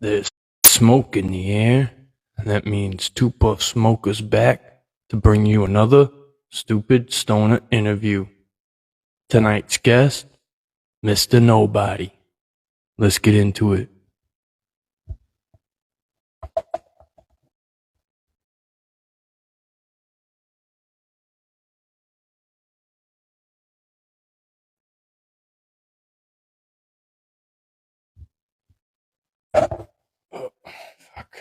There's smoke in the air, and that means Two Puff Smoker's back to bring you another Stupid Stoner interview. Tonight's guest, Mr. Nobody. Let's get into it. Oh, fuck.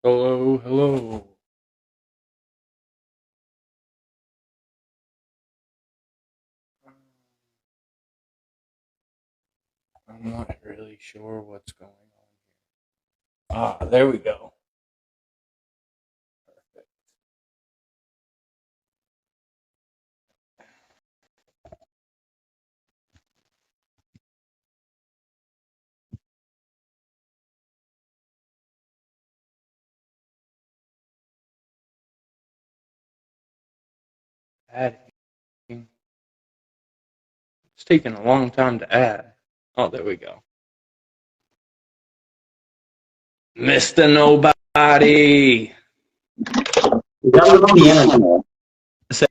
Hello, hello. I'm not really sure what's going on here. There we go. Perfect. Adding. It's taking a long time to add. Oh, there we go. Mr. Nobody. You gotta love the internet. Say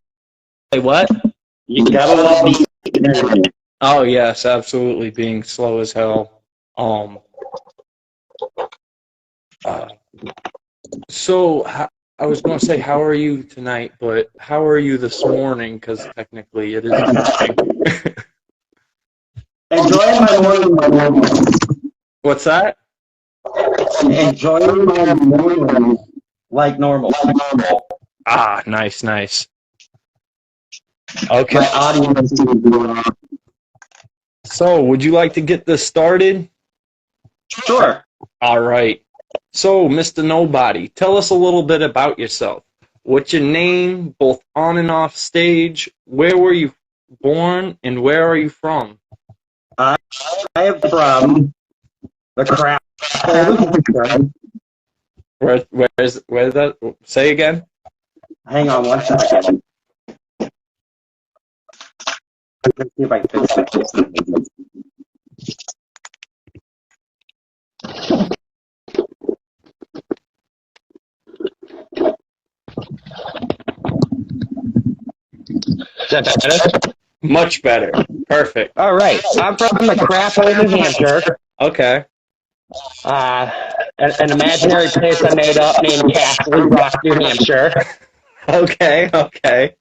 what? You gotta love the internet. Oh yes, absolutely. Being slow as hell. Uh, so I was going to say, how are you tonight? But how are you this morning? Because technically it is morning. Enjoying my morning. What's that? Enjoying my morning like normal. Ah, nice, nice. Okay. My audience is doing. So, would you like to get this started? Sure. All right. So, Mr. Nobody, tell us a little bit about yourself. What's your name, both on and off stage? Where were you born, and where are you from? I am from the crap. Where's that? Say again. Hang on 1 second. Let's see if I can fix this. Much better. Perfect. All right. I'm from the crap hole, New Hampshire. Okay. An imaginary place I made up named Castle Rock, New Hampshire. Okay. Okay.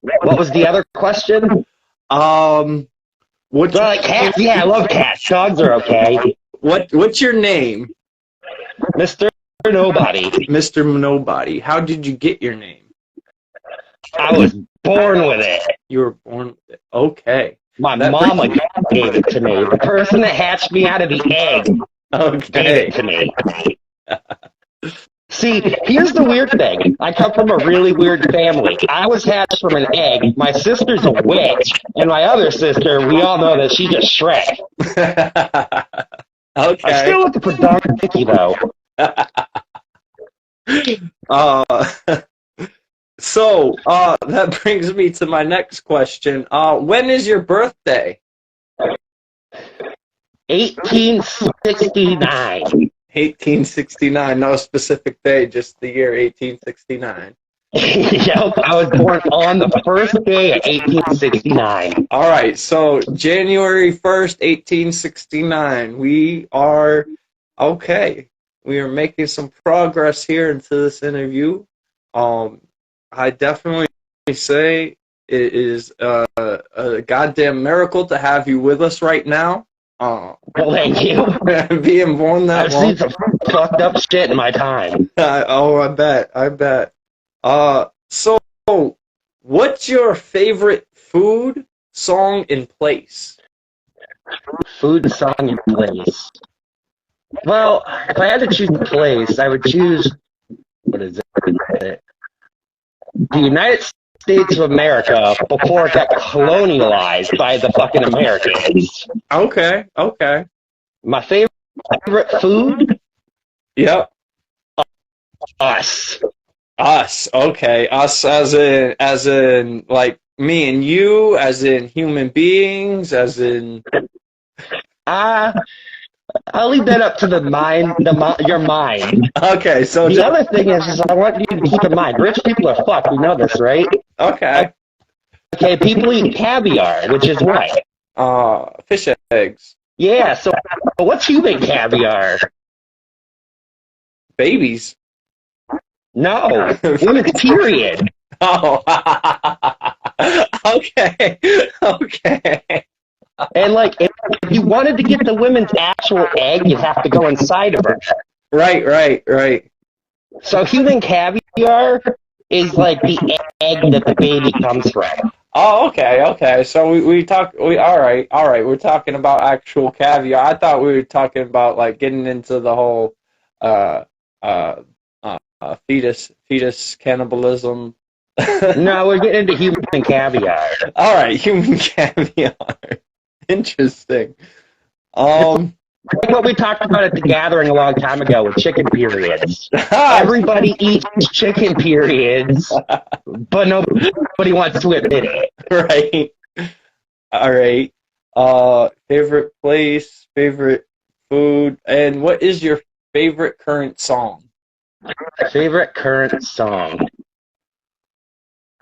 What was the other question? What's Well, cats? Yeah, I love cats. Dogs are okay. What's your name? Mr. Nobody. Mr. Nobody. How did you get your name? I was born with it. You were born. Okay. My mama gave it to me. The person that hatched me out of the egg gave it to me. See, here's the weird thing. I come from a really weird family. I was hatched from an egg. My sister's a witch. And my other sister, we all know that she's just Shrek. Okay. I'm still looking for Donkey, though. So, that brings me to my next question. When is your birthday? 1869. 1869. No specific day, just the year 1869. Yep, I was born on the first day of 1869. All right, so January 1st, 1869. We are okay. We are making some progress here into this interview. I definitely say it is a goddamn miracle to have you with us right now. Oh, Well, thank you. being born that I've long. seen some fucked up shit in my time. Oh, I bet. I bet. So what's your favorite food, song, and place? Food, song, and place. Well, if I had to choose a place, I would choose, what is it? The United States of America before it got colonialized by the fucking Americans. Okay, okay. My favorite food? Yep. Us. Us. Okay. Us as in like me and you, as in human beings, as in Uh, I'll leave that up to the mind, your mind. okay, so The just other thing is I want you to keep in mind, rich people are fucked. We know this, right? okay. Okay, people eat caviar, which is what? Fish eggs. Yeah, so what's human caviar? Babies. No, women's period. Oh. Okay. Okay. And like, if you wanted to get the women's actual egg, you'd have to go inside of her. Right, right, right. So human caviar is like the egg that the baby comes from. Oh, okay, okay. So we all right. We're talking about actual caviar. I thought we were talking about like getting into the whole uh uh fetus cannibalism. No, we're getting into human caviar. All right, human caviar. Interesting. It's Um, like what we talked about at the gathering a long time ago with chicken periods. Everybody eats chicken periods, but nobody wants to admit it. right. All right. Favorite place, favorite food, and what is your favorite current song? Favorite current song?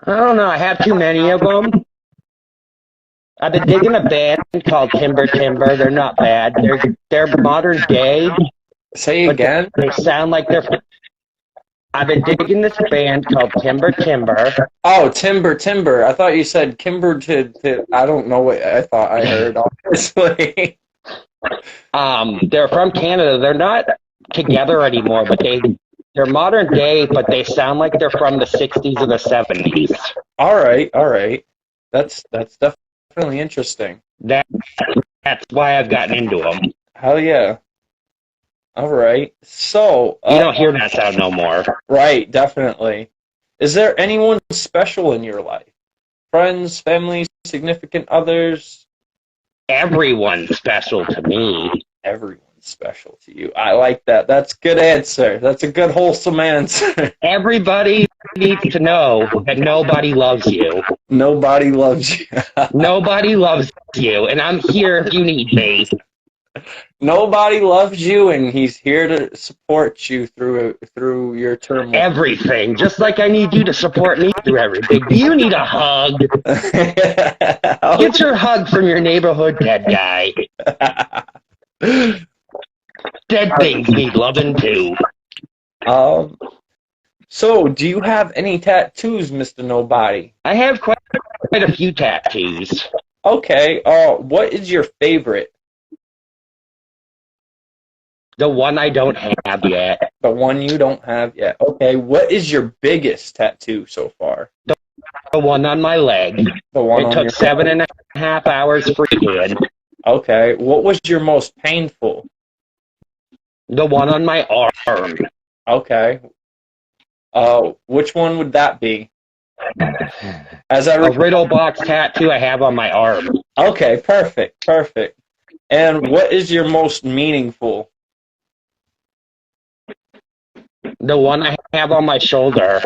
I don't know. I have too many of them. I've been digging a band called Timber Timber. They're not bad. They're modern day, Say but again. they sound like they're. I've been digging this band called Timber Timber. Oh, Timber. I thought you said Kimber to I don't know what I thought I heard, honestly. They're from Canada. They're not together anymore, but they're modern day, but they sound like they're from the '60s or the '70s. All right, all right. That's definitely interesting. That's why I've gotten into them. Hell yeah. All right. So, You don't hear that sound no more. right, definitely. Is there anyone special in your life? Friends, family, significant others? Everyone's special to me. Everyone's special to you. I like that. That's a good answer. That's a good, wholesome answer. Everybody needs to know that nobody loves you. Nobody loves you. Nobody loves you, and I'm here if you need me. Nobody loves you, and he's here to support you through your turmoil. Everything, just like I need you to support me through everything. Do you need a hug? Get your hug from your neighborhood dead guy. Dead things need loving too. So, do you have any tattoos, Mr. Nobody? I have quite a few tattoos. Okay. What is your favorite? The one I don't have yet. The one you don't have yet. Okay. What is your biggest tattoo so far? The one on my leg. The one It on took your 7.5 hours freehand. Okay. What was your most painful? The one on my arm. Okay. Which one would that be? As I A riddle box tattoo I have on my arm. Okay, perfect. And what is your most meaningful? The one I have on my shoulder.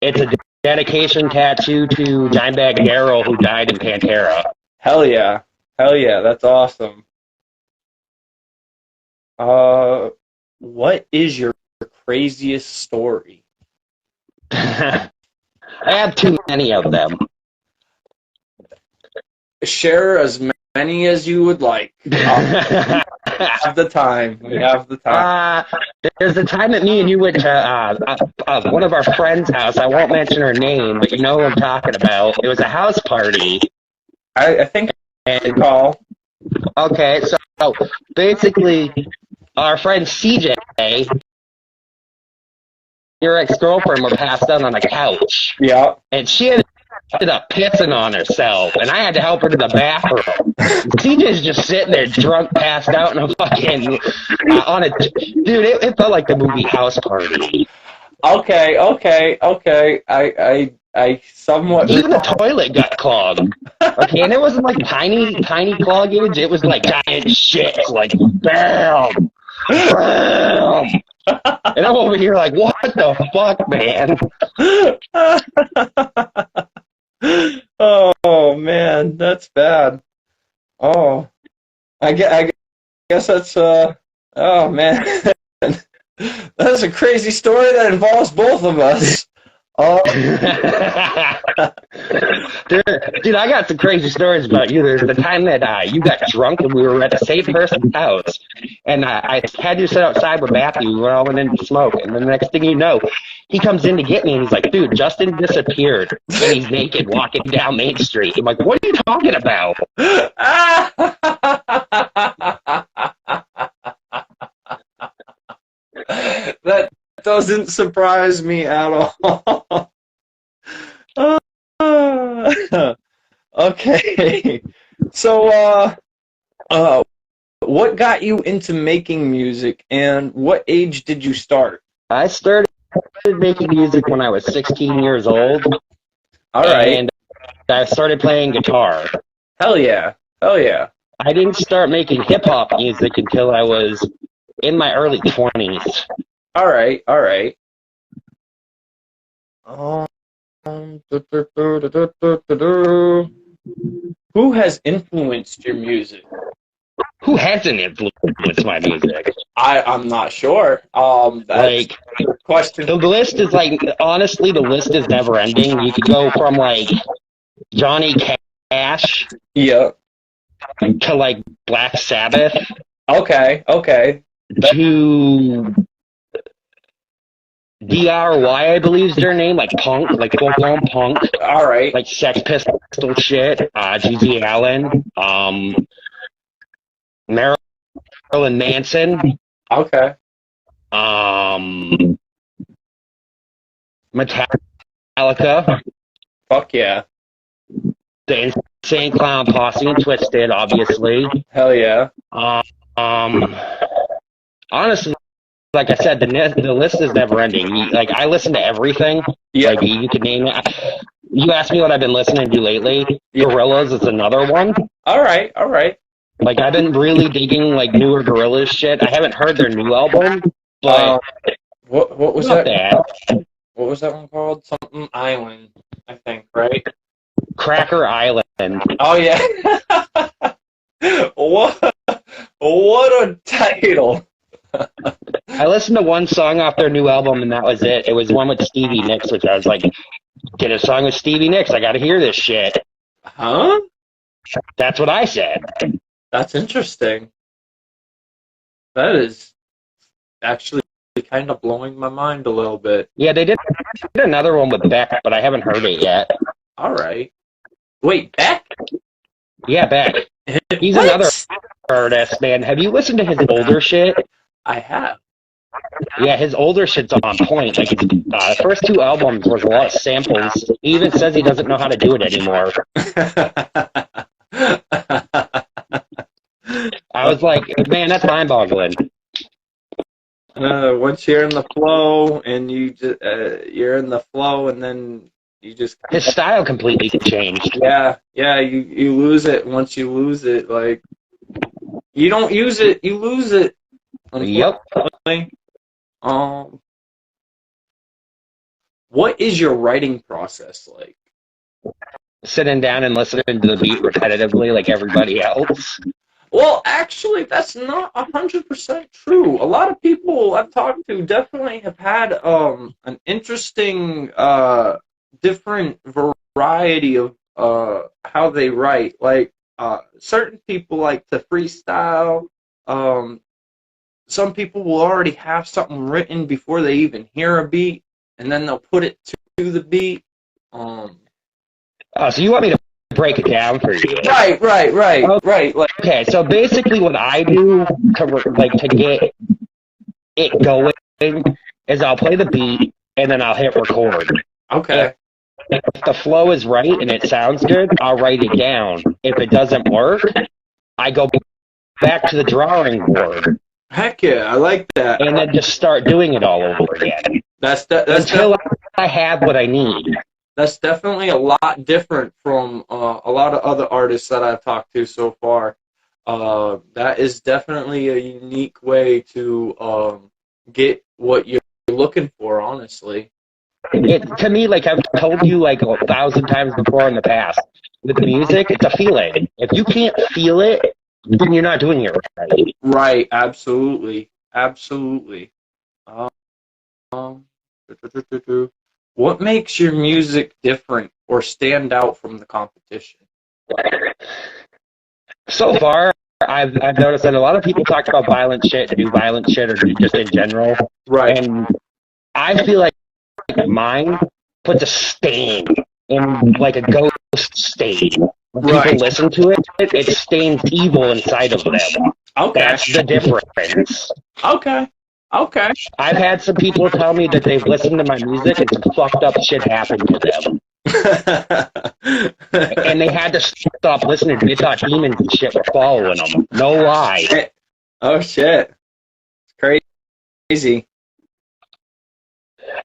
It's a dedication tattoo to Dimebag Darrell, who died in Pantera. Hell yeah, that's awesome. What is your craziest story? I have too many of them. Share as many as you would like. We have the time. There's a time that me and you went to one of our friends' house. I won't mention her name, but you know who I'm talking about. It was a house party. I think I recall. Okay, so basically, our friend CJ, your ex-girlfriend, were passed out on the couch, Yeah. and she ended up pissing on herself, and I had to help her to the bathroom. CJ's just sitting there, drunk, passed out, in a fucking on a dude. It felt like the movie House Party. Okay. I somewhat Even the recall. toilet got clogged. Okay, and it wasn't like tiny cloggage. It was like giant shit, like bam, bam. And I'm over here like, what the fuck, man? Oh man, that's bad. Oh, I guess that's oh man, that's a crazy story that involves both of us. Oh, Dude, I got some crazy stories about you. There's the time that you got drunk and we were at the same person's house, and I had you sit outside with Matthew. We all went in to smoke, and the next thing you know, he comes in to get me, and he's like, "Dude, Justin disappeared, and he's naked walking down Main Street." I'm like, "What are you talking about?" that doesn't surprise me at all. Okay. So, what got you into making music, and what age did you start? I started making music when I was 16 years old, All right. and I started playing guitar. Hell yeah. Hell yeah. I didn't start making hip hop music until I was in my early 20s. All right. All right. Who has influenced your music? Who hasn't influenced my music? I'm not sure. That's Like, a good question. the list is like, honestly, the list is never ending. You could go from like Johnny Cash Yeah. to like Black Sabbath Okay. Okay. to DRY, I believe is their name, like punk, like full blown punk, All right. like Sex Pistol shit, G.G. Allen, Marilyn Manson, Okay. Metallica, Fuck yeah. the Insane Clown Posse, and Twisted, obviously. Hell yeah. Honestly, like I said, the list is never ending. Like, I listen to everything. Yeah. Like, you could name it. You asked me what I've been listening to lately. Yeah. Gorillaz is another one. All right. All right. Like, I've been really digging like newer Gorillaz shit. I haven't heard their new album, but What was not that? bad. What was that one called? Something Island, I think, right? Cracker Island. Oh yeah. What a title. I listened to one song off their new album, and that was it. It was one with Stevie Nicks, which I was like, get a song with Stevie Nicks. I got to hear this shit. Huh? That's what I said. That's interesting. That is actually kind of blowing my mind a little bit. Yeah, they did another one with Beck, but I haven't heard it yet. All right. Wait, Beck? Yeah, Beck. He's What? another artist, man. Have you listened to his older shit? I have. Yeah, his older shit's on point. Like, his first two albums was a lot of samples. He even says he doesn't know how to do it anymore. I was like, man, that's mind-boggling. Once you're in the flow, and you're in the flow, and then you just His style completely changed. yeah, you lose it. Once you lose it, like you don't use it, you lose it. Yep. What is your writing process like? Sitting down and listening to the beat repetitively like everybody else. Well, actually, that's not 100% true. A lot of people I've talked to definitely have had an interesting different variety of how they write. Like certain people like to freestyle. Some people will already have something written before they even hear a beat, and then they'll put it to the beat. Oh, so you want me to break it down for you. Right. Like, Okay, so basically what I do to get it going is I'll play the beat and then I'll hit record. okay. If the flow is right and it sounds good, I'll write it down. If it doesn't work, I go back to the drawing board Heck yeah, I like that. and then just start doing it all over again until I have what I need. That's definitely a lot different from a lot of other artists that I've talked to so far. That is definitely a unique way to get what you're looking for, honestly. To me, like I've told you like 1,000 times before in the past, with music, it's a feeling. If you can't feel it, then you're not doing it right. Right, absolutely. Um, what makes your music different or stand out from the competition? So far, I've noticed that a lot of people talk about violent shit, do violent shit, or just in general. Right. And I feel like mine puts a stain in like a ghost stain. When people listen to it, it stains evil inside of them. Okay. That's the difference. Okay. I've had some people tell me that they've listened to my music and some fucked up shit happened to them. And they had to stop listening. They thought demons and shit were following them. No lie. Oh shit. It's crazy.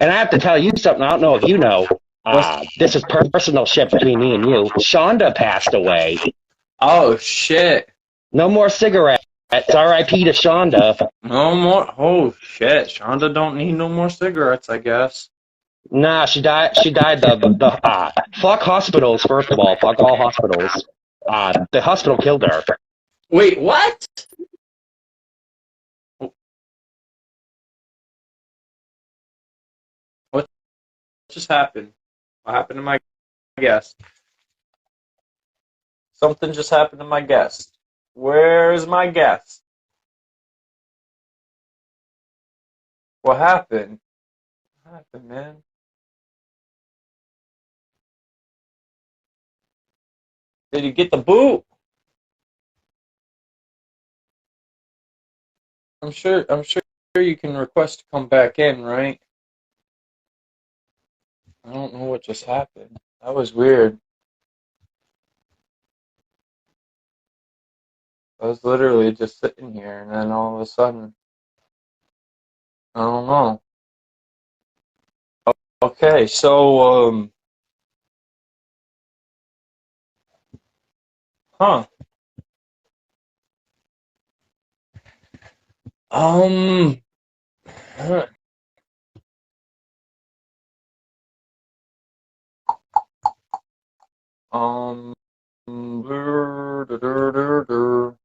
And I have to tell you something. I don't know if you know. This is personal shit between me and you. Shonda passed away. Oh shit. No more cigarettes. R.I.P. to Shonda. No more. Oh shit. Shonda don't need no more cigarettes, I guess. Nah, she died. Fuck hospitals. First of all, fuck all hospitals. The hospital killed her. Wait, what? What just happened? What happened to my guest? Something just happened to my guest. Where's my guest? What happened? What happened, man? Did he get the boot? I'm sure you can request to come back in, right? I don't know what just happened. That was weird. I was literally just sitting here, and then all of a sudden, I don't know. Okay, so, huh. Huh. Um, dur, dur, dur, dur, dur.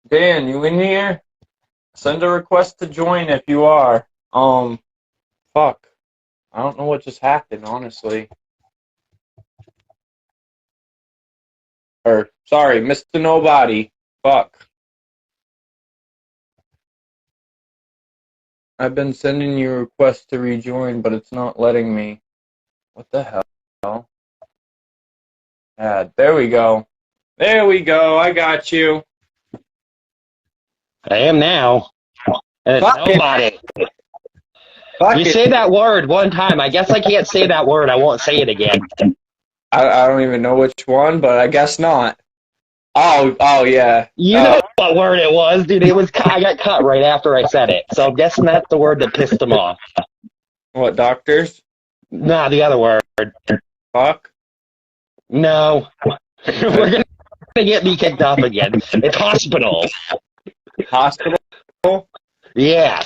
Dan, you in here? Send a request to join if you are. Fuck. I don't know what just happened, honestly. Or, sorry, Mr. Nobody. Fuck. I've been sending you requests to rejoin, but it's not letting me. What the hell? There we go. There we go. I got you. I am now. And it's Fuck nobody. You say that word one time. I guess I can't say that word. I won't say it again. I don't even know which one, but I guess not. Oh yeah. You know what word it was, dude. I got cut right after I said it. So I'm guessing that's the word that pissed him off. What, doctors? Nah, the other word. Fuck? No. We're going to get me kicked off again. It's hospital. Hospital? Yeah.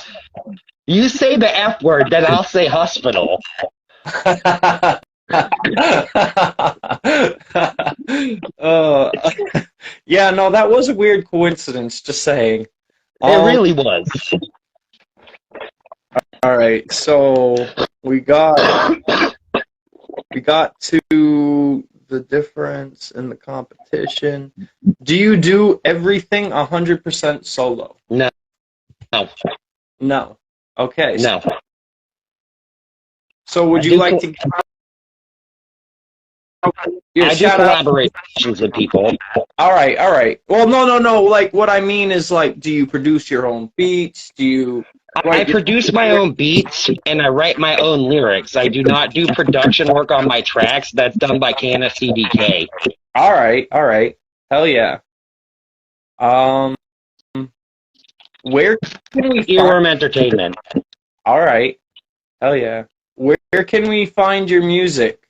You say the F word, then I'll say hospital. Yeah, no, that was a weird coincidence, just saying. It really was. All right, so we got to the difference in the competition? Do you do everything 100% solo? No. No. No. Okay. No. So would I you do like to your I do shout out? collaborations with people. All right, all right. Well, no. Like, what I mean is, like, do you produce your own beats? Do you I write your produce my own beats and I write my own lyrics. I do not do production work on my tracks. That's done by Canna CDK. All right, all right. Hell yeah. Um, where can we Earworm Entertainment. All right. Hell yeah. Where can we find your music?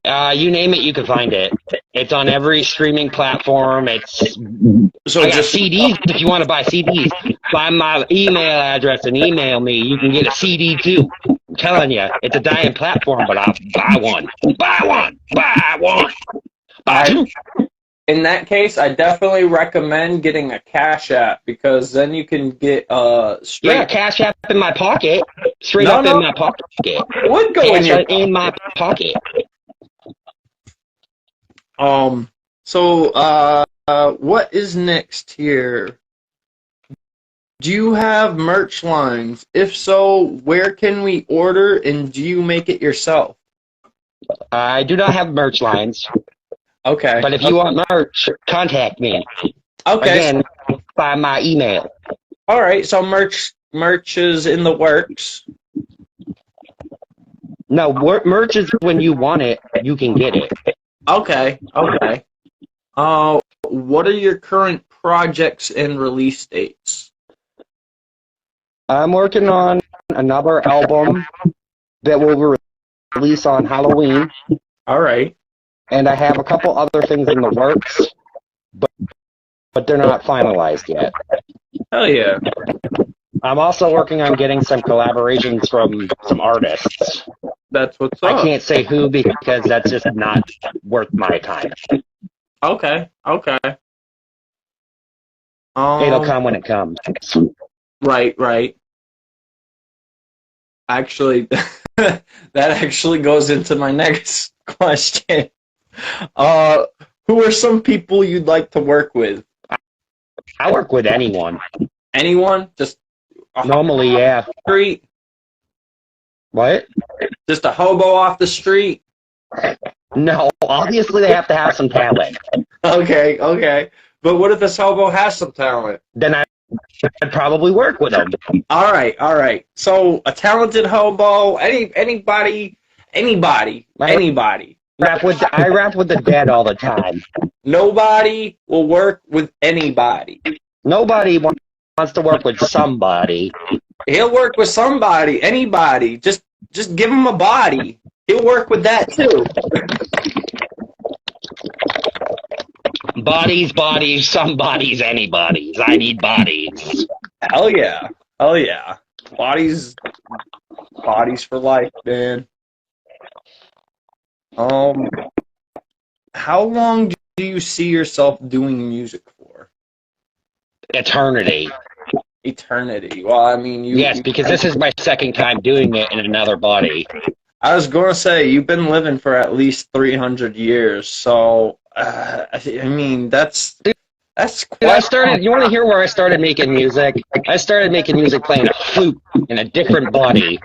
You name it, you can find it. It's on every streaming platform. So I got just CDs if you want to buy CDs. Find my email address and email me. You can get a CD too. I'm telling you, it's a dying platform, but I'll buy one. Buy one. Buy one. Buy two. in that case, I definitely recommend getting a Cash App because then you can get straight. Yeah, Cash App in my pocket. Straight No, up no. in my pocket. Would go in Cash your App in my pocket. So what is next here? Do you have merch lines? If so, where can we order and do you make it yourself? I do not have merch lines, Okay. but if you want merch, contact me. Okay. Again, by my email. All right. So merch is in the works. No, merch is when you want it, you can get it. Okay. Okay. What are your current projects and release dates? I'm working on another album that will release on Halloween, All right. and I have a couple other things in the works, but they're not finalized yet. Hell yeah. I'm also working on getting some collaborations from some artists. That's what's up. I can't say who because that's just not worth my time. Okay. Okay. It'll come when it comes. Right. Actually, that actually goes into my next question. Who are some people you'd like to work with? I work with anyone. Anyone? Just Normally, yeah. street? What? Just a hobo off the street? No, obviously they have to have some talent. Okay. But what if this hobo has some talent? Then I'd probably work with them. All right. So a talented hobo, anybody. I rap with the dead all the time. Nobody will work with anybody. Nobody wants to work with somebody. He'll work with somebody, anybody. Just give him a body. He'll work with that too. Bodies, some bodies, anybody's. I need bodies. Hell yeah. Bodies for life, man. How long do you see yourself doing music for? Eternity. Eternity. Well, I mean, Yes, because this is my second time doing it in another body. I was going to say, you've been living for at least 300 years, so, I mean, that's quite... You want to hear where I started making music? I started making music playing a flute in a different body.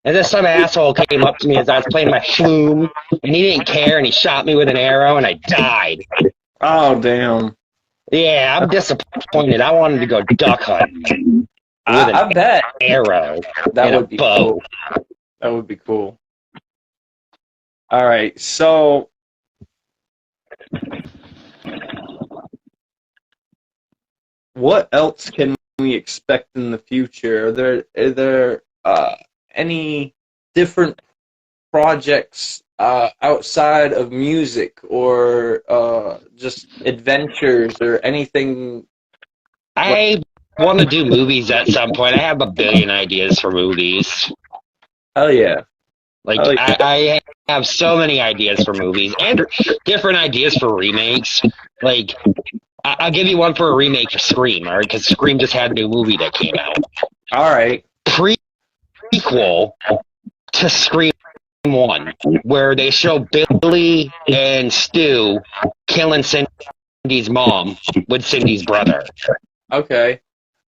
And then some asshole came up to me as I was playing my flume, and he didn't care, and he shot me with an arrow, and I died. Oh, damn. Yeah, I'm disappointed. I wanted to go duck hunting. I bet. Arrow. That and would be cool. That would be cool. All right, so what else can we expect in the future? Are there any different projects outside of music or just adventures or anything? I want to do movies at some point. I have a billion ideas for movies. Hell yeah. I have so many ideas for movies and different ideas for remakes. Like, I'll give you one for a remake for Scream, all right? Because Scream just had a new movie that came out. All right. Prequel to Scream 1, where they show Billy and Stu killing Cindy's mom with Cindy's brother. Okay.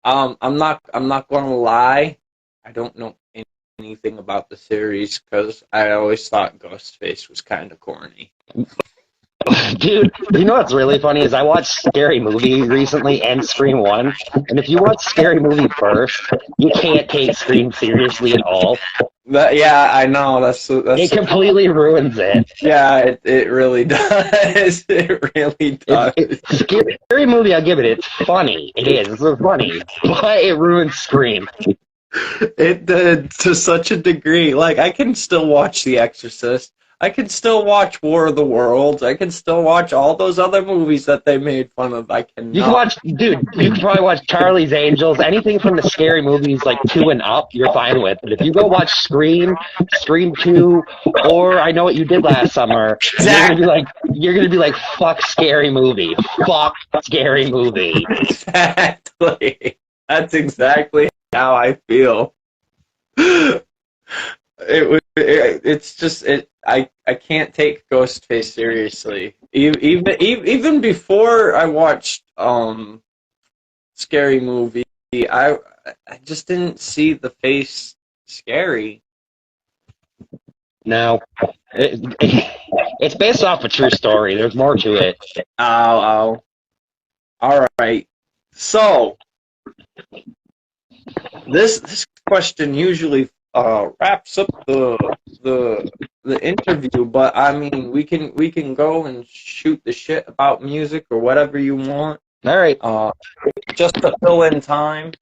I'm not gonna lie. I don't know anything about the series because I always thought Ghostface was kind of corny. Dude, you know what's really funny is I watched Scary Movie recently and Scream 1, and if you watch Scary Movie first, you can't take Scream seriously at all. Yeah, I know. That's It completely ruins it. Yeah, it really does. It really does. Scary Movie, I'll give it. It's funny. It is. It's funny, but it ruins Scream. It did to such a degree. Like, I can still watch The Exorcist. I can still watch War of the Worlds. I can still watch all those other movies that they made fun of. I can. You can watch, dude. You can probably watch Charlie's Angels. Anything from the scary movies like 2 and up, you're fine with. But if you go watch Scream, Scream 2, or I Know What You Did Last Summer, you're gonna be like, fuck Scary Movie. Fuck Scary Movie. Exactly. That's exactly how I feel. It's just I can't take Ghostface seriously. Even before I watched Scary Movie, I just didn't see the face scary. No, it's based off a true story. There's more to it. Oh. All right. So this question usually wraps up the interview, but I mean we can go and shoot the shit about music or whatever you want. All right. Just to fill in time,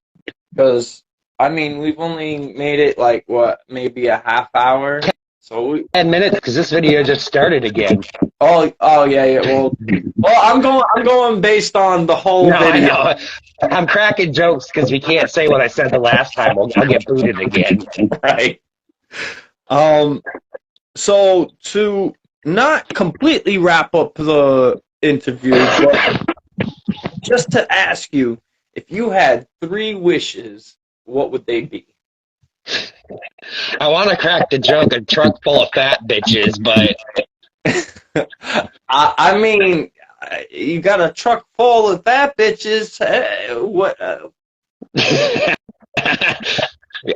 because I mean we've only made it like maybe a half hour. So 10 minutes because this video just started again. Oh yeah. Well, I'm going based on the whole video. I know. I'm cracking jokes because we can't say what I said the last time. I'll get booted again. Right. So to not completely wrap up the interview, but just to ask you, if you had 3 wishes, what would they be? I want to crack the joke, a truck full of fat bitches, but I mean, you got a truck full of fat bitches. What?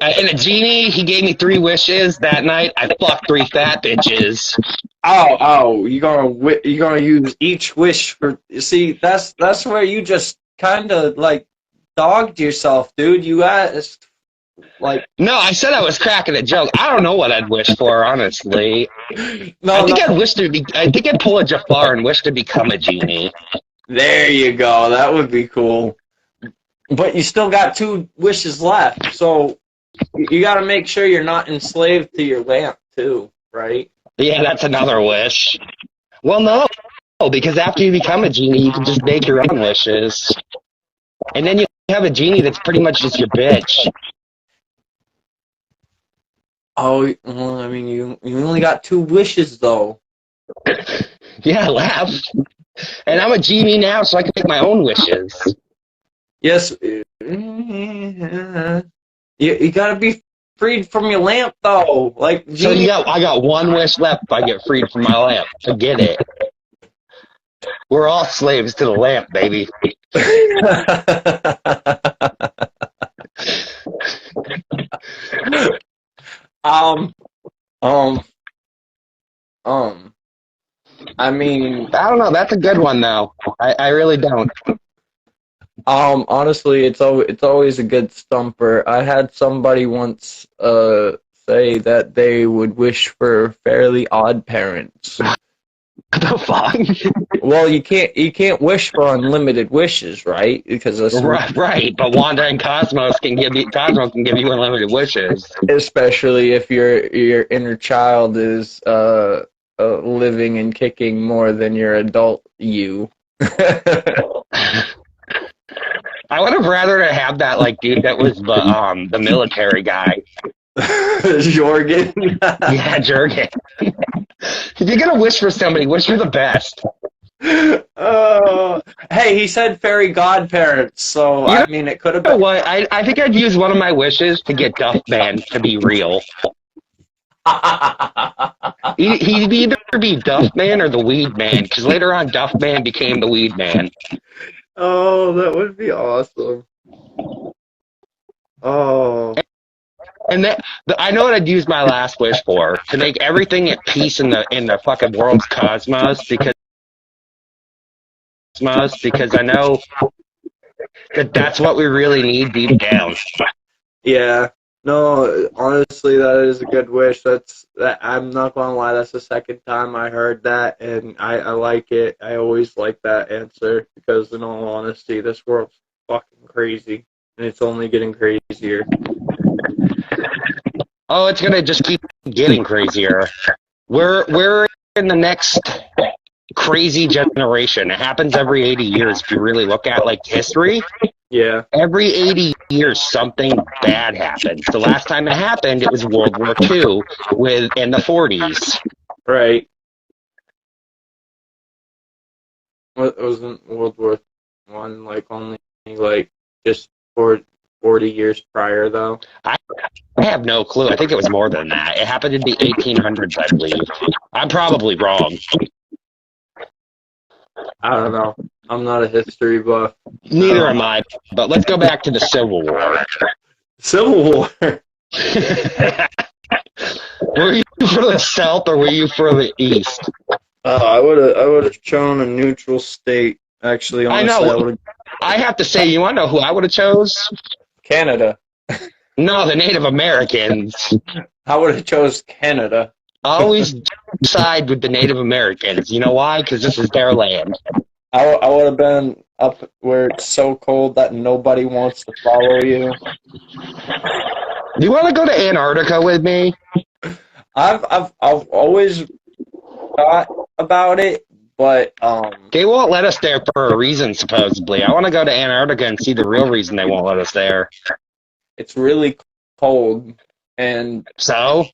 And a genie, he gave me 3 wishes that night. I fucked 3 fat bitches. Oh, you're gonna use each wish for. You see, that's where you just kind of like dogged yourself, dude. You asked. Like, no, I said I was cracking a joke. I don't know what I'd wish for, honestly. I think I'd pull a Jafar and wish to become a genie. There you go. That would be cool. But you still got 2 wishes left, so you got to make sure you're not enslaved to your lamp too, right? Yeah, that's another wish. Well, no, because after you become a genie, you can just make your own wishes, and then you have a genie that's pretty much just your bitch. Oh, well, I mean, you only got 2 wishes, though. Yeah, left. And I'm a genie now, so I can make my own wishes. Yes. You gotta be freed from your lamp, though. Like, so I got 1 wish left if I get freed from my lamp. Forget it. We're all slaves to the lamp, baby. I mean, I don't know. That's a good one, though. I really don't. Honestly, it's always a good stumper. I had somebody once say that they would wish for Fairly Odd Parents. What the fuck? Well, you can't wish for unlimited wishes, right? Because that's right. But Wanda and Cosmos can give you unlimited wishes. Especially if your inner child is living and kicking more than your adult you. I would have rather have that like dude that was the military guy. Jorgen. Yeah, Jorgen. If you're gonna wish for somebody, wish for the best. Hey, he said fairy godparents, so I mean it could have been. What? I think I'd use one of my wishes to get Duff Band to be real. He'd either be Duff Man or the Weed Man, because later on Duff Man became the Weed Man. Oh, that would be awesome. Oh, And I know what I'd use my last wish for, to make everything at peace in the fucking world's cosmos, because I know that's what we really need deep down. yeah. No, honestly, that is a good wish. I'm not gonna lie, that's the second time I heard that, and I like it. I always like that answer because, in all honesty, this world's fucking crazy, and it's only getting crazier. Oh, it's gonna just keep getting crazier. We're in the next crazy generation. It happens every 80 years if you really look at like history. Yeah. Every 80 years something bad happens. The last time it happened, it was World War II in the 40s. Right. What wasn't World War One like only like just 40 years prior though? I have no clue. I think it was more than that. It happened in the 1800s, I believe. I'm probably wrong. I don't know. I'm not a history buff. Neither am I. But let's go back to the Civil War. Civil War. Were you for the South or were you for the East? I would have chosen a neutral state. Actually, honestly, I know. I have to say, you want to know who I would have chose? Canada. No, the Native Americans. I would have chose Canada. Always side with the Native Americans. You know why? Because this is their land. I would have been up where it's so cold that nobody wants to follow you. Do you want to go to Antarctica with me? I've always thought about it, but They won't let us there for a reason, supposedly. I want to go to Antarctica and see the real reason they won't let us there. it's really cold, and So,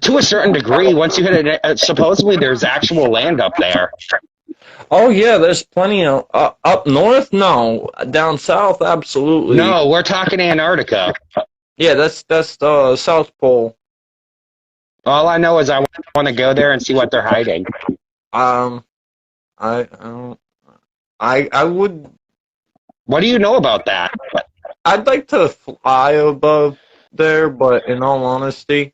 to a certain degree, once you hit it, supposedly there's actual land up there. oh yeah, there's plenty of up north. No, down south, absolutely. No, we're talking Antarctica. Yeah, that's the South Pole. All I know is I want to go there and see what they're hiding. I don't. I would. What do you know about that? I'd like to fly above there, but in all honesty,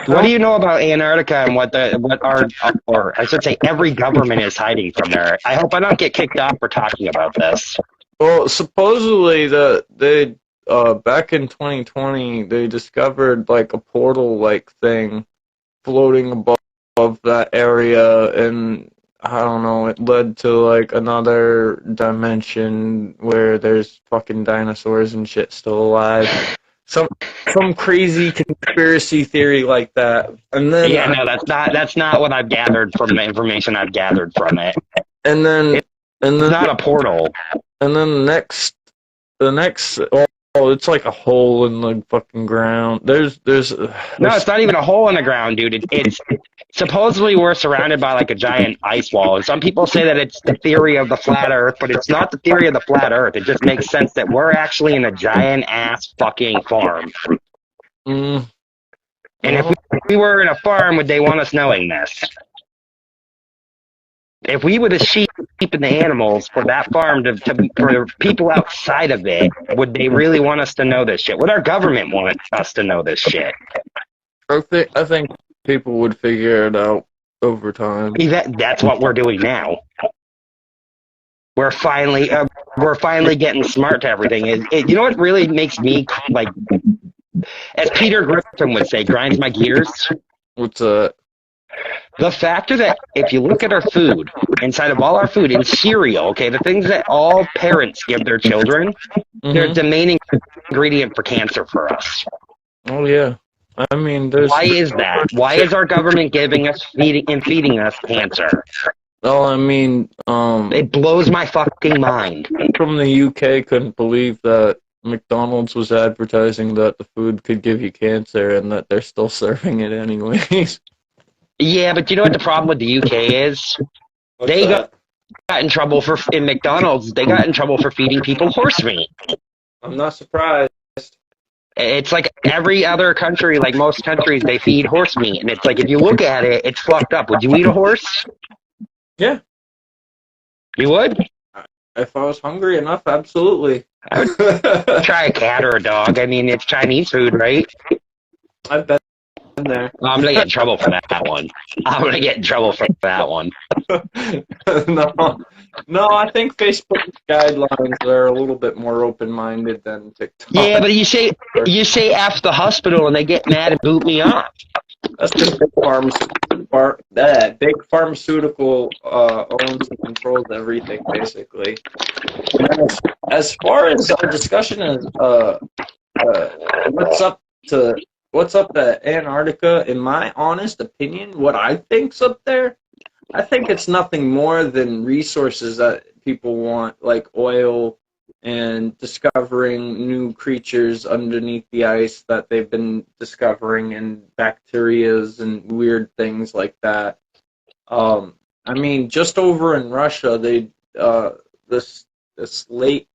What do you know about Antarctica and what I should say, every government is hiding from there? I hope I don't get kicked off for talking about this. well, supposedly they back in 2020 they discovered like a portal like thing floating above that area, and I don't know, it led to like another dimension where there's fucking dinosaurs and shit still alive. Some crazy conspiracy theory like that. And then Yeah, no, that's not what I've gathered from the information I've gathered from it. and then It's not a portal. and then the next it's like a hole in the fucking ground. There's No, it's not even a hole in the ground, dude. It's supposedly we're surrounded by like a giant ice wall, and some people say that it's the theory of the flat Earth, but it's not the theory of the flat Earth. It just makes sense that we're actually in a giant ass fucking farm. mm, And if we were in a farm, would they want us knowing this? If we were the sheep and the animals for that farm for people outside of it, would they really want us to know this shit? Would our government want us to know this shit? I think people would figure it out over time. That's what we're doing now. We're finally getting smart to everything. You know what really makes me, like, as Peter Griffin would say, grinds my gears? What's that? The factor that if you look at our food, inside of all our food, in cereal, okay, the things that all parents give their children, they're the main ingredient for cancer for us. Oh yeah. I mean, why is that? Why is our government feeding us cancer? Oh, I mean, it blows my fucking mind. From the UK, couldn't believe that McDonald's was advertising that the food could give you cancer, and that they're still serving it anyways. Yeah, but you know what the problem with the UK is? They got in trouble in McDonald's. They got in trouble for feeding people horse meat. I'm not surprised. It's like every other country, like most countries, they feed horse meat, and it's like if you look at it, it's fucked up. Would you eat a horse? Yeah. You would? If I was hungry enough, absolutely. I would try a cat or a dog. I mean, it's Chinese food, right? I've been there. I'm gonna get in trouble for that one. I'm gonna get in trouble for that one. No, I think Facebook guidelines are a little bit more open-minded than TikTok. Yeah, but you say F the hospital and they get mad and boot me off. That's the big pharmaceutical owns and controls everything, basically. As far as our discussion is, what's up at Antarctica? In my honest opinion, what I think's up there, I think it's nothing more than resources that people want, like oil and discovering new creatures underneath the ice that they've been discovering, and bacterias and weird things like that. I mean, just over in Russia, they this lake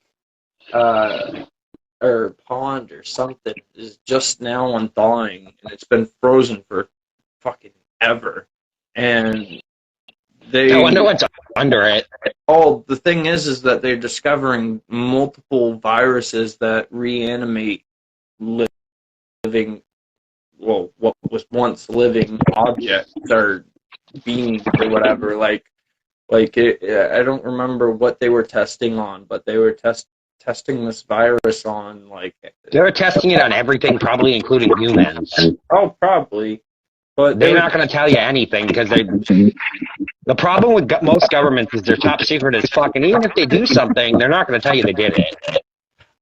or pond or something is just now unthawing, and it's been frozen for fucking ever. And I wonder what's under it. Oh, the thing is that they're discovering multiple viruses that reanimate living, well, what was once living objects or beings or whatever. Like I don't remember what they were testing on, but they were testing this virus on, like... They were testing it on everything, probably including humans. Oh, probably. But they're not going to tell you anything because the problem with most governments is they're top secret as fuck, and even if they do something, they're not going to tell you they did it.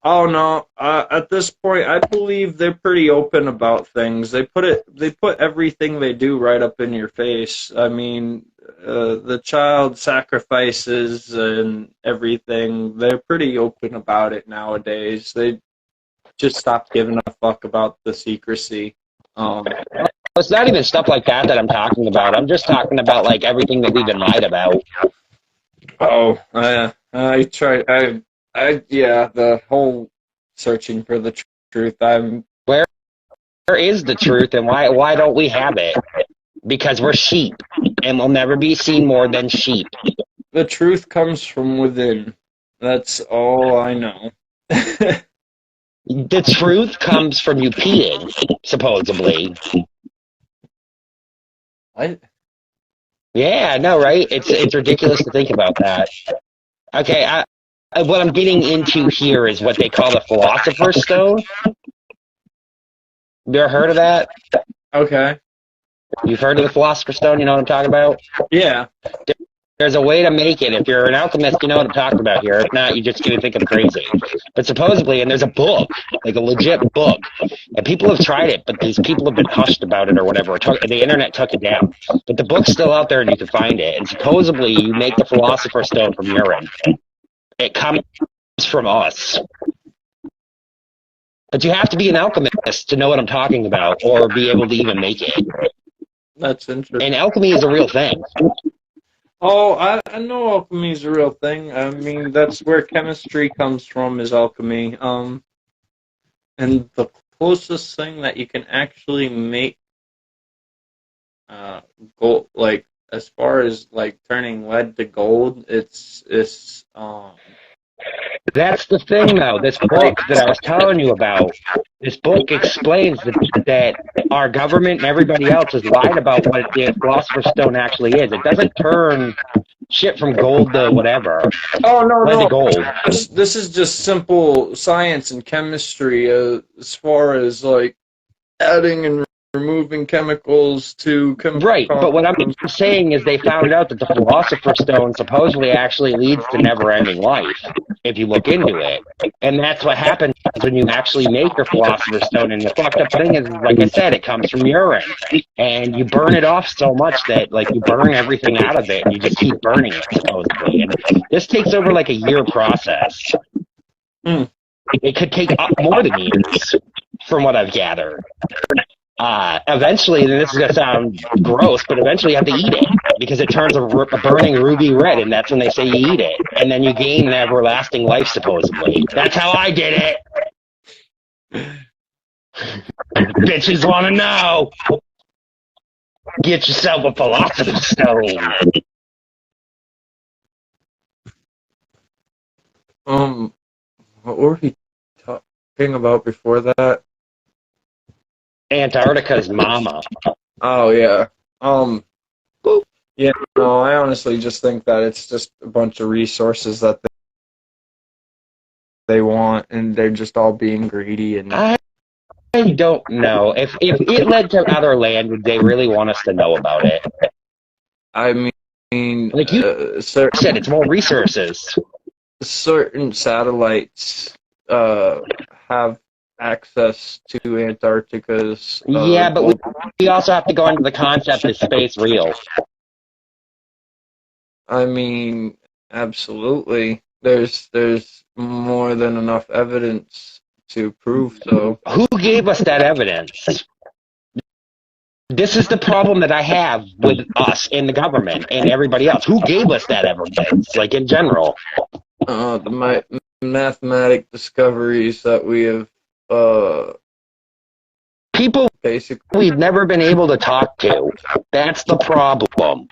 Oh no! At this point, I believe they're pretty open about things. They put everything they do right up in your face. I mean, the child sacrifices and everything. They're pretty open about it nowadays. They just stopped giving a fuck about the secrecy. It's not even stuff like that I'm talking about. I'm just talking about like everything that we've been lied about. Oh, I tried. Yeah, the whole searching for the truth. Where is the truth, and why don't we have it? Because we're sheep, and we'll never be seen more than sheep. The truth comes from within. That's all I know. The truth comes from you peeing, supposedly. What? Yeah, I know, right? It's ridiculous to think about that. Okay, what I'm getting into here is what they call the Philosopher's Stone. You ever heard of that? Okay. You've heard of the Philosopher's Stone? You know what I'm talking about? Yeah. There's a way to make it. If you're an alchemist, you know what I'm talking about here. If not, you're just going to think I'm crazy. But supposedly, and there's a book, like a legit book, and people have tried it, but these people have been hushed about it or whatever. The internet took it down. But the book's still out there and you can find it. And supposedly, you make the Philosopher's Stone from urine. It comes from us. But you have to be an alchemist to know what I'm talking about or be able to even make it. That's interesting. And alchemy is a real thing. Oh, I know alchemy is a real thing. I mean, that's where chemistry comes from, is alchemy. And the closest thing that you can actually make gold, like as far as like turning lead to gold, it's That's the thing, though. This book that I was telling you about, this book explains that our government and everybody else has lied about what the Philosopher's Stone actually is. It doesn't turn shit from gold to whatever. Oh, no. To gold. This is just simple science and chemistry as far as, like, adding and removing chemicals to... Right, but what I'm saying is they found out that the Philosopher's Stone supposedly actually leads to never-ending life, if you look into it. And that's what happens when you actually make your Philosopher's Stone. And the fucked up thing is, like I said, it comes from urine. And you burn it off so much that, like, you burn everything out of it, and you just keep burning it, supposedly. And this takes over, like, a year process. It could take up more than years, from what I've gathered. Eventually, and this is going to sound gross, but eventually you have to eat it because it turns a burning ruby red, and that's when they say you eat it. And then you gain an everlasting life, supposedly. That's how I did it. Bitches want to know. Get yourself a philosopher's stone. What were we talking about before that? Antarctica's mama. Oh yeah. Yeah. No, I honestly just think that it's just a bunch of resources that they want, and they're just all being greedy. And I don't know. If it led to other land, would they really want us to know about it? I mean, Like you said, it's more resources. certain satellites have access to Antarctica's. Yeah, but we also have to go into the concept of space real. I mean, absolutely. There's more than enough evidence to prove so. Who gave us that evidence? This is the problem that I have with us and the government and everybody else. Who gave us that evidence, like in general? The mathematic discoveries that we have, People basically. we've never been able to talk to. That's the problem.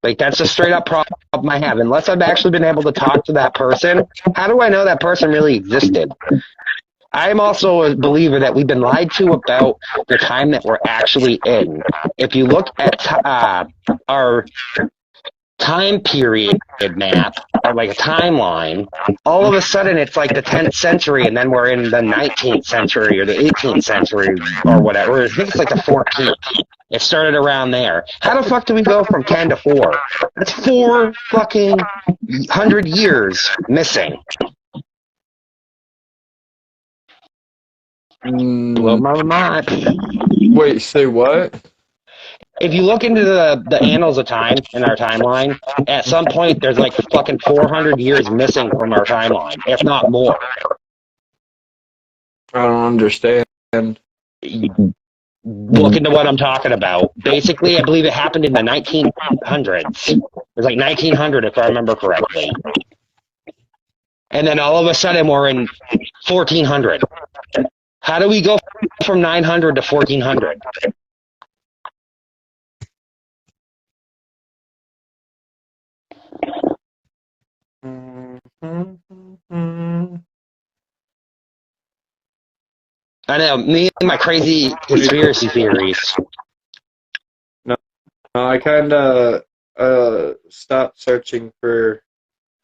Like, that's a straight up problem I have. Unless I've actually been able to talk to that person, how do I know that person really existed? I'm also a believer that we've been lied to about the time that we're actually in. If you look at our time period map, or like a timeline, all of a sudden it's like the 10th century, and then we're in the 19th century or the 18th century or whatever. I think it's like the 14th. It started around there. How the fuck do we go from 10 to 4? That's 4 fucking 100 years missing. Blow my mind. Wait, say what? If you look into the annals of time in our timeline, at some point there's like fucking 400 years missing from our timeline, if not more. I don't understand. Look into what I'm talking about. Basically, I believe it happened in the 1900s. It was like 1900, if I remember correctly. And then all of a sudden, we're in 1400. How do we go from 900 to 1400? I know, me and my crazy conspiracy theories. No, I kind of stopped searching for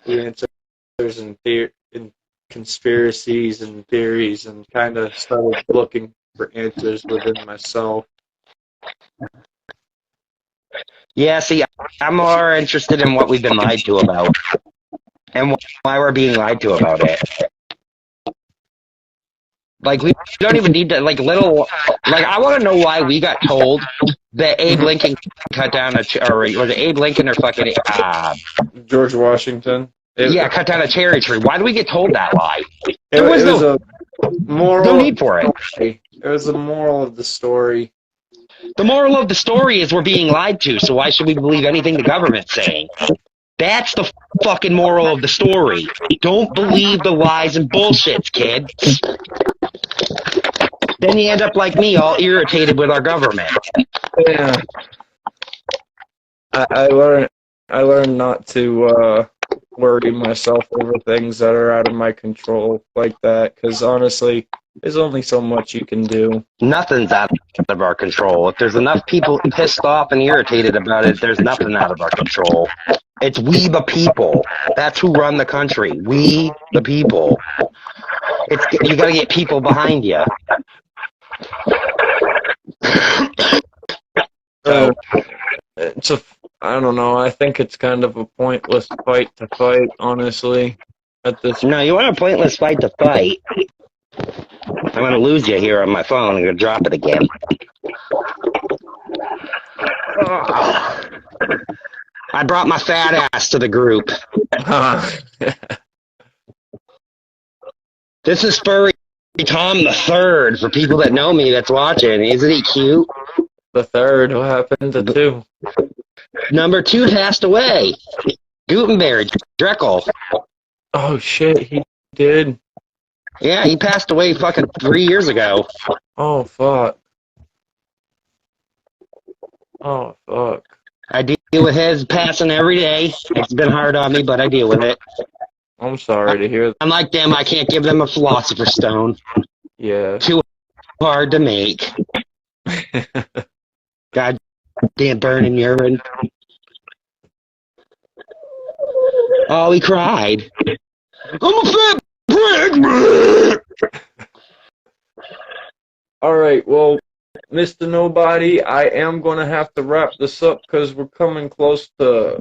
the answers in conspiracies and theories, and kind of started looking for answers within myself. Yeah, see, I'm more interested in what we've been lied to about, and why we're being lied to about it. Like, we don't even need to, like, I want to know why we got told that Abe Lincoln cut down or was it Abe Lincoln or fucking, George Washington? Cut down a cherry tree. Why do we get told that lie? It was a moral. No need for it. It was the moral of the story. The moral of the story is we're being lied to, so why should we believe anything the government's saying? That's the fucking moral of the story. Don't believe the lies and bullshits, kids. Then you end up like me, all irritated with our government. Yeah. I learned not to worry myself over things that are out of my control like that, because honestly, there's only so much you can do. Nothing's out of our control. If there's enough people pissed off and irritated about it, there's nothing out of our control. It's we the people. That's who run the country. We the people. You gotta get people behind you. I don't know. I think it's kind of a pointless fight to fight, honestly. No, you want a pointless fight to fight. I'm going to lose you here on my phone. I'm going to drop it again. I brought my fat ass to the group. This is Furry Tom the Third, for people that know me that's watching. Isn't he cute? The third. What happened to 2? Number 2 passed away. Gutenberg, Dreckle. Oh, shit, he did. Yeah, he passed away fucking 3 years ago. Oh fuck. Oh fuck. I deal with his passing every day. It's been hard on me, but I deal with it. I'm sorry to hear. I'm like them. I can't give them a philosopher's stone. Yeah. Too hard to make. God damn burning urine. Oh, he cried. I'm a fat prick. All right. Well, Mr. Nobody, I am gonna have to wrap this up because we're coming close to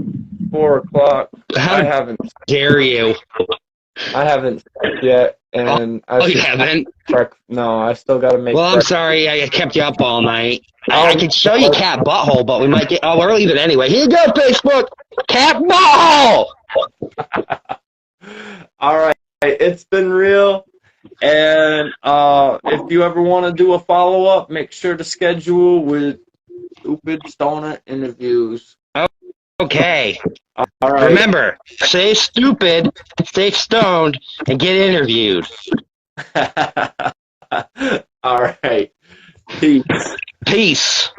4 o'clock. How dare you? I haven't slept yet, and You haven't? No, I still gotta make. Well, I'm breakfast. sorry I kept you up all night. I could show you cat butthole, but we might get. Oh, we're leaving anyway. Here you go, Facebook. Cat butthole. All right, it's been real. And if you ever want to do a follow up, make sure to schedule with Stupid Stoner Interviews. Okay. All right. Remember, stay stupid, stay stoned, and get interviewed. All right. Peace. Peace.